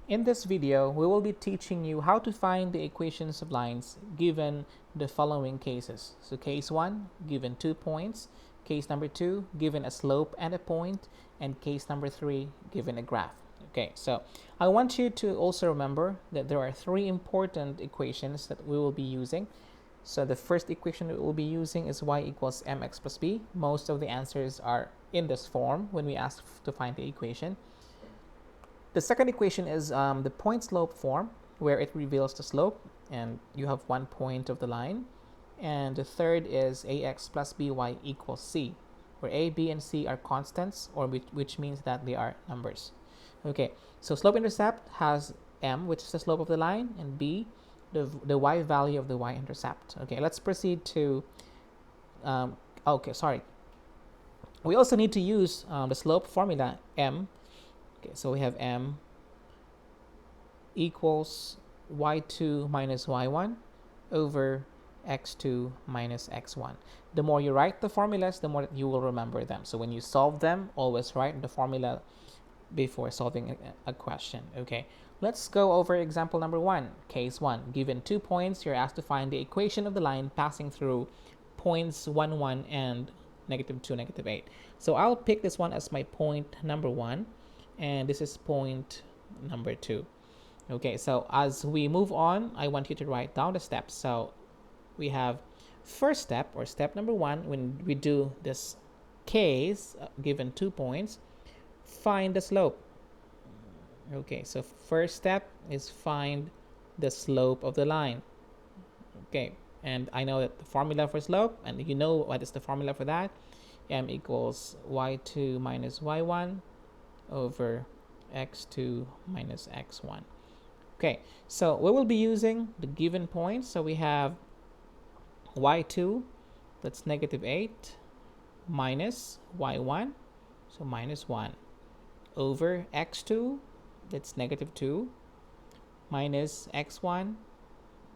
In this video, we will be teaching you how to find the equations of lines given the following cases. So case 1, given 2 points. Case number 2, given a slope and a point. And case number 3, given a graph. Okay, so I want you to also remember that there are 3 important equations that we will be using. So the first equation that we'll be using is y equals mx plus b. Most of the answers are in this form when we ask to find the equation. The second equation is the point slope form, where it reveals the slope and you have 1 point of the line. And the third is ax plus by equals c, where a, b, and c are constants, or which means that they are numbers. Okay, so slope intercept has m, which is the slope of the line, and b, the y value of the y-intercept. Okay, let's proceed to, we also need to use the slope formula, m. Okay, so we have m equals y2 minus y1 over x2 minus x1. The more you write the formulas, the more you will remember them. So when you solve them, always write the formula before solving a question. Okay, let's go over example number 1. Case 1, given 2 points, you're asked to find the equation of the line passing through points 1, 1 and negative 2, negative 8. So I'll pick this one as my point number 1, and this is point number 2. Okay, so as we move on, I want you to write down the steps. So we have first step, or step number 1, when we do this case, given 2 points, find the slope. Okay, so first step is find the slope of the line. Okay, and I know that the formula for slope, and you know what is the formula for that, m equals y2 minus y1 over x2 minus x1. Okay, so we will be using the given points. So we have y2, that's negative 8, minus y1, so minus 1, over x2, that's negative 2, minus x1,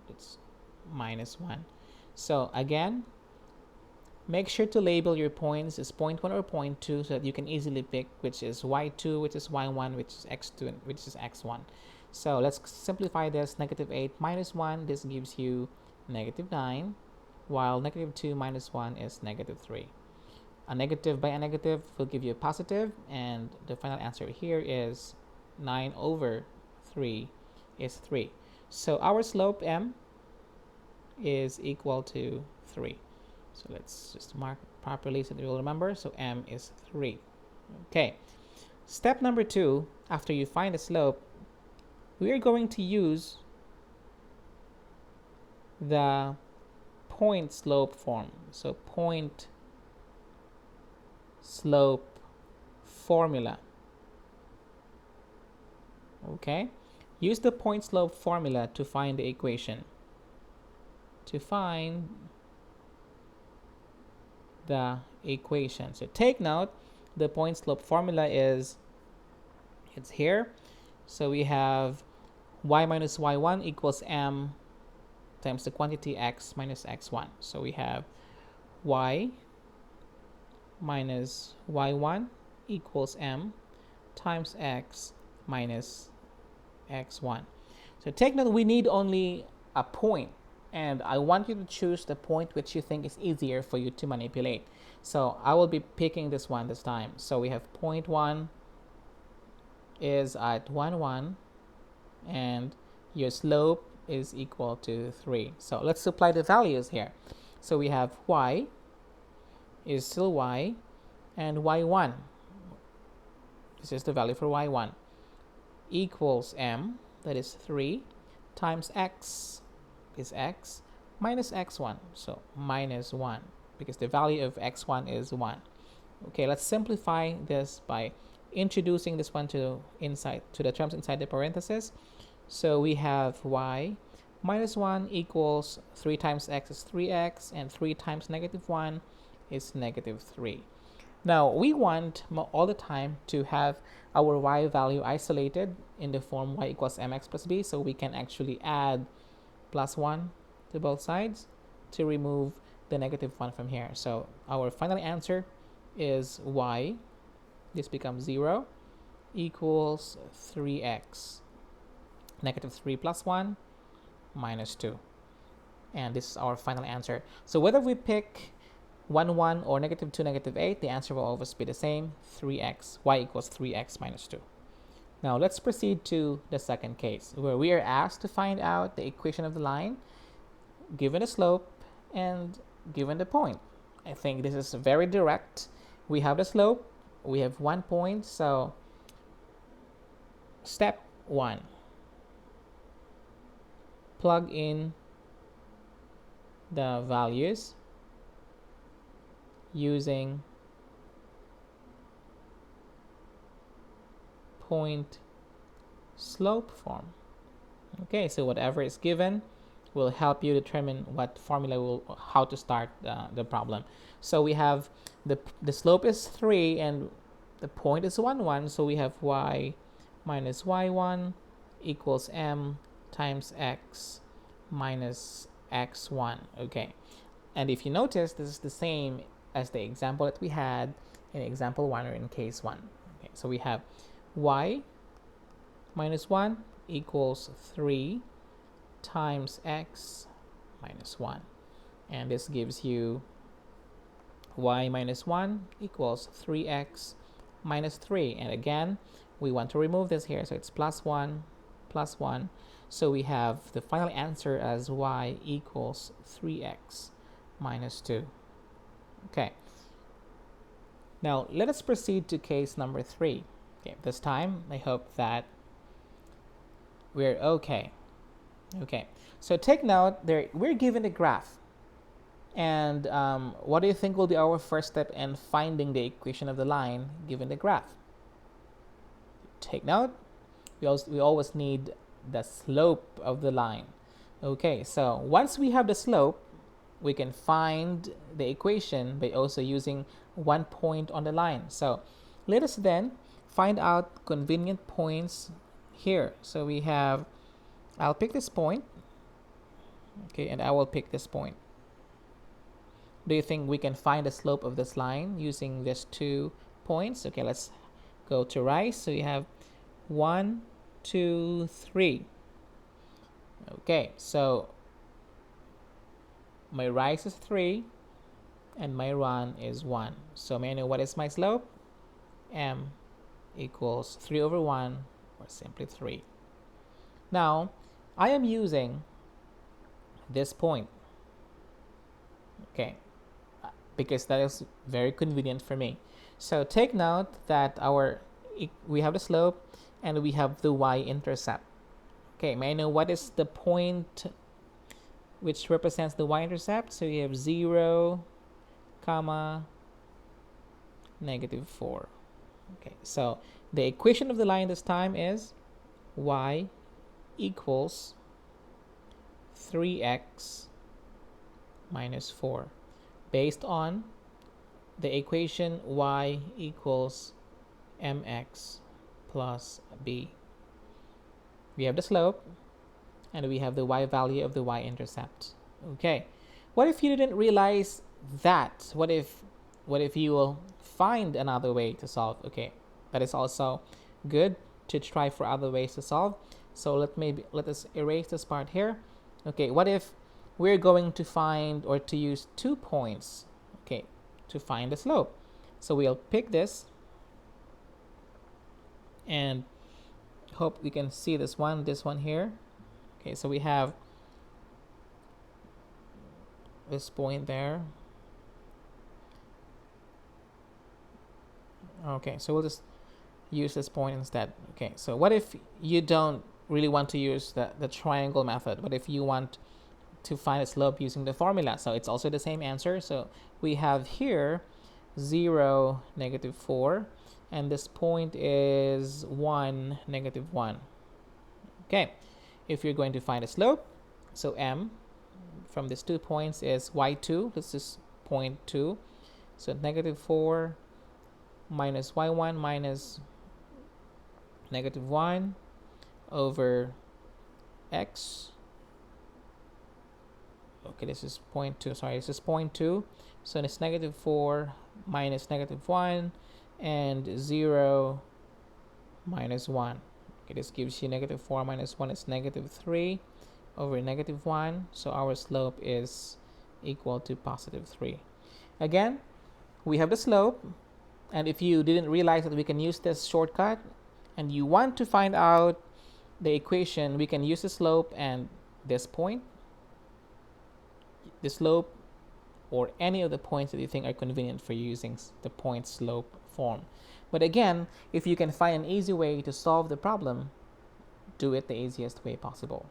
that's minus 1. So again, make sure to label your points as point 1 or point 2 so that you can easily pick which is y2, which is y1, which is x2, and which is x1. So let's simplify this. Negative 8 minus 1, this gives you negative 9, while negative 2 minus 1 is negative 3. A negative by a negative will give you a positive, and the final answer here is 9 over 3 is 3. So our slope m is equal to 3. So let's just mark properly so that you'll remember. So m is 3. Okay. Step number 2, after you find the slope, we are going to use the point slope form. So point slope formula. Okay, use the point slope formula to find the equation. To find the equation. So take note, the point slope formula is, it's here. So we have y minus y1 equals m times the quantity x minus x1. So we have y minus y1 equals m times x minus x1. So take note, we need only a point, and I want you to choose the point which you think is easier for you to manipulate. So I will be picking this one this time. So we have point 1 is at 1, 1, and your slope is equal to 3. So let's supply the values here. So we have y is still y, and y1, this is the value for y1, equals m, that is 3, times x is x, minus x1, so minus 1, because the value of x1 is 1. Okay, let's simplify this by introducing this one to the terms inside the parentheses. So we have y minus 1 equals 3 times x is 3x, and 3 times negative 1 is negative 3. Now we want all the time to have our y value isolated in the form y equals mx plus b, so we can actually add plus 1 to both sides to remove the negative 1 from here. So our final answer is y, this becomes 0, equals 3x. Negative 3 plus 1 minus 2. And this is our final answer. So whether we pick 1, 1 or negative 2, negative 8, the answer will always be the same, 3x, y equals 3x minus 2. Now let's proceed to the second case, where we are asked to find out the equation of the line given the slope and given the point. I think this is very direct. We have the slope, we have 1 point, so step 1, plug in the values using point slope form. Okay, so whatever is given will help you determine what formula will, how to start the problem. So we have the slope is 3 and the point is 1, 1, so we have y minus y1 equals m times x minus x1. Okay, and if you notice, this is the same as the example that we had in example 1 or in case 1. Okay, so we have y minus 1 equals 3 times x minus 1, and this gives you y minus 1 equals 3x minus 3, and again we want to remove this here, so it's plus 1 plus 1, so we have the final answer as y equals 3x minus 2. Okay, now let us proceed to case number 3. Okay, this time I hope that we're okay. Okay, so take note there, we're given a graph, and what do you think will be our first step in finding the equation of the line given the graph? Take note, we always need the slope of the line. Okay, so once we have the slope, we can find the equation by also using 1 point on the line. So let us then find out convenient points here. So we have, I'll pick this point, okay, and I will pick this point. Do you think we can find the slope of this line using these 2 points? Okay, let's go to right. So you have 1, 2, 3. Okay, so my rise is 3 and my run is 1. So may I know what is my slope? M equals 3 over 1, or simply 3. Now, I am using this point, okay, because that is very convenient for me. So take note that we have the slope and we have the y-intercept. Okay, may I know what is the point which represents the y-intercept? So you have 0, comma, negative 4. Okay, so the equation of the line this time is y equals 3x minus 4, based on the equation y equals mx plus b. We have the slope and we have the y value of the y-intercept. Okay, what if you didn't realize that? What if you will find another way to solve? Okay, that is also good to try for other ways to solve. So let us erase this part here. Okay, what if we're going to find or to use 2 points, okay, to find the slope? So we'll pick this and hope we can see this one here. Okay, so we have this point there. Okay, so we'll just use this point instead. Okay, so what if you don't really want to use the triangle method? What if you want to find a slope using the formula? So it's also the same answer. So we have here 0, negative 4, and this point is 1, negative 1. Okay, if you're going to find a slope, so m from these 2 points is y2, this is point 2, so negative 4 minus y1 minus negative 1 over x. Okay, this is 0.2, sorry, this is 0.2, so it's negative 4 minus negative 1 and 0 minus 1. It just gives you negative 4 minus 1 is negative 3 over negative 1. So our slope is equal to positive 3. Again, we have the slope. And if you didn't realize that we can use this shortcut and you want to find out the equation, we can use the slope and this point, the slope, or any of the points that you think are convenient for using the point slope form. But again, if you can find an easy way to solve the problem, do it the easiest way possible.